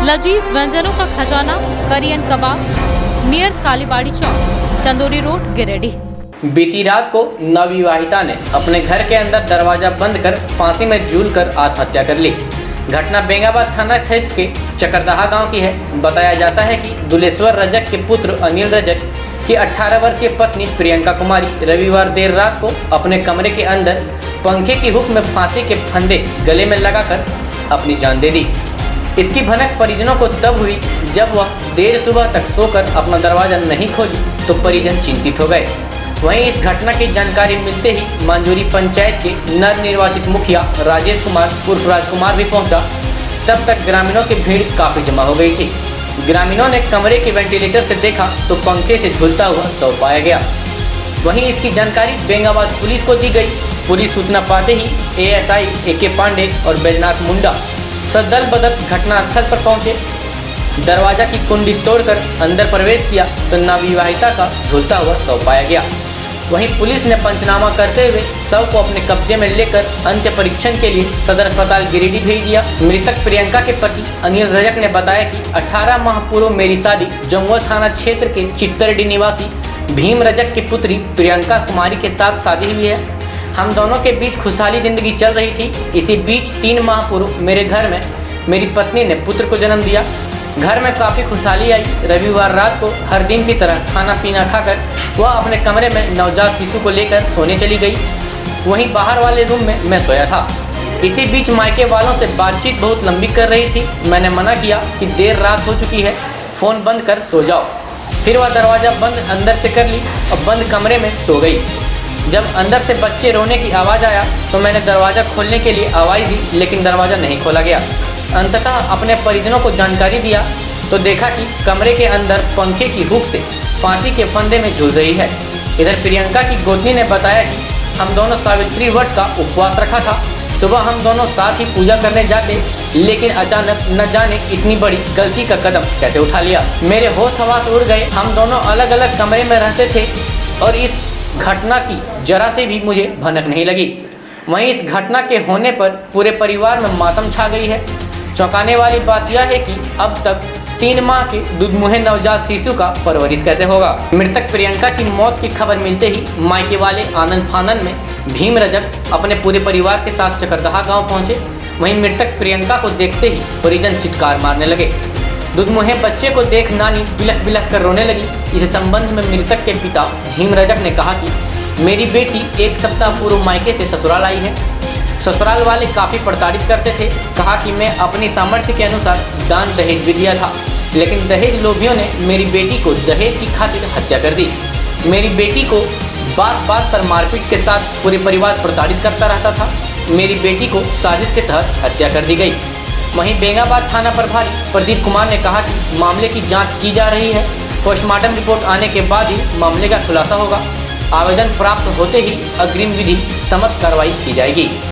लजीज व्यंजनों का खजाना करियन कबाब नियर कालीबाड़ी चौक, चंदोरी रोड, गिरिडीह। बीती रात को नवविवाहिता ने अपने घर के अंदर दरवाजा बंद कर फांसी में झूलकर आत्महत्या कर ली। घटना बेंगाबाद थाना क्षेत्र के चकरदहा गांव की है। बताया जाता है कि दुलेश्वर रजक के पुत्र अनिल रजक की 18 वर्षीय पत्नी प्रियंका कुमारी रविवार देर रात को अपने कमरे के अंदर पंखे की हुक में फांसी के फंदे गले में लगाकर अपनी जान दे दी। इसकी भनक परिजनों को तब हुई जब वह देर सुबह तक सोकर अपना दरवाजा नहीं खोली तो परिजन चिंतित हो गए। वहीं इस घटना की जानकारी मिलते ही मांजूरी पंचायत के नवनिर्वाचित मुखिया राजेश कुमार उर्फ राजकुमार भी पहुंचा। तब तक ग्रामीणों की भीड़ काफी जमा हो गई थी। ग्रामीणों ने कमरे के वेंटिलेटर से देखा तो पंखे से झूलता हुआ शव पाया गया। वहीं इसकी जानकारी बेंगाबाद पुलिस को दी गई। पुलिस सूचना पाते ही एएसआई AK पांडे और बैजनाथ मुंडा सदल बदल घटनास्थल पर पहुंचे। दरवाजा की कुंडी तोड़कर अंदर प्रवेश किया तो नवविवाहिता का झूलता हुआ शव पाया गया। वहीं पुलिस ने पंचनामा करते हुए शव को अपने कब्जे में लेकर अंत्य परीक्षण के लिए सदर अस्पताल गिरिडीह भेज दिया। मृतक प्रियंका के पति अनिल रजक ने बताया कि 18 माह पूर्व मेरी शादी जमुआ थाना क्षेत्र के चित्तरडी निवासी भीम रजक की पुत्री प्रियंका कुमारी के साथ शादी हुई है। हम दोनों के बीच खुशहाली जिंदगी चल रही थी। इसी बीच 3 माह पूर्व मेरे घर में मेरी पत्नी ने पुत्र को जन्म दिया। घर में काफ़ी खुशहाली आई। रविवार रात को हर दिन की तरह खाना पीना खाकर वह अपने कमरे में नवजात शिशु को लेकर सोने चली गई। वहीं बाहर वाले रूम में मैं सोया था। इसी बीच मायके वालों से बातचीत बहुत लंबी कर रही थी। मैंने मना किया कि देर रात हो चुकी है, फ़ोन बंद कर सो जाओ। फिर वह दरवाज़ा बंद अंदर से कर ली और बंद कमरे में सो गई। जब अंदर से बच्चे रोने की आवाज़ आया तो मैंने दरवाज़ा खोलने के लिए आवाज़ दी, लेकिन दरवाज़ा नहीं खोला गया। अंततः अपने परिजनों को जानकारी दिया तो देखा कि कमरे के अंदर पंखे की हुक से फांसी के फंदे में झूल रही है। इधर प्रियंका की गोतनी ने बताया कि हम दोनों सावित्री व्रत का उपवास रखा था। सुबह हम दोनों साथ ही पूजा करने जाते, लेकिन अचानक न जाने इतनी बड़ी गलती का कदम कैसे उठा लिया। मेरे होश हवास उड़ गए। हम दोनों अलग अलग कमरे में रहते थे और इस घटना की जरा से भी मुझे भनक नहीं लगी। वहीं इस घटना के होने पर पूरे परिवार में मातम छा गई है। चौंकाने वाली बात यह है कि अब तक 3 माह के दुधमुहे नवजात शिशु का परवरिश कैसे होगा। मृतक प्रियंका की मौत की खबर मिलते ही मायके वाले आनंद फानन में भीम रजक अपने पूरे परिवार के साथ चकरदहा गांव पहुंचे। वहीं मृतक प्रियंका को देखते ही परिजन चित्कार मारने लगे। दुधमुहे बच्चे को देख नानी बिलख बिलख कर रोने लगी। इस संबंध में मृतक के पिता भीम रजक ने कहा कि मेरी बेटी 1 सप्ताह पूर्व मायके से ससुराल आई है। ससुराल वाले काफ़ी प्रताड़ित करते थे। कहा कि मैं अपनी सामर्थ्य के अनुसार दान दहेज भी दिया था, लेकिन दहेज लोभियों ने मेरी बेटी को दहेज की खातिर हत्या कर दी। मेरी बेटी को बात बात पर मारपीट के साथ पूरे परिवार प्रताड़ित करता रहता था। मेरी बेटी को साजिश के तहत हत्या कर दी गई। वहीं बेंगाबाद थाना प्रभारी प्रदीप कुमार ने कहा कि मामले की जाँच की जा रही है। पोस्टमार्टम रिपोर्ट आने के बाद ही मामले का खुलासा होगा। आवेदन प्राप्त होते ही अग्रिम विधि सम्मत कार्रवाई की जाएगी।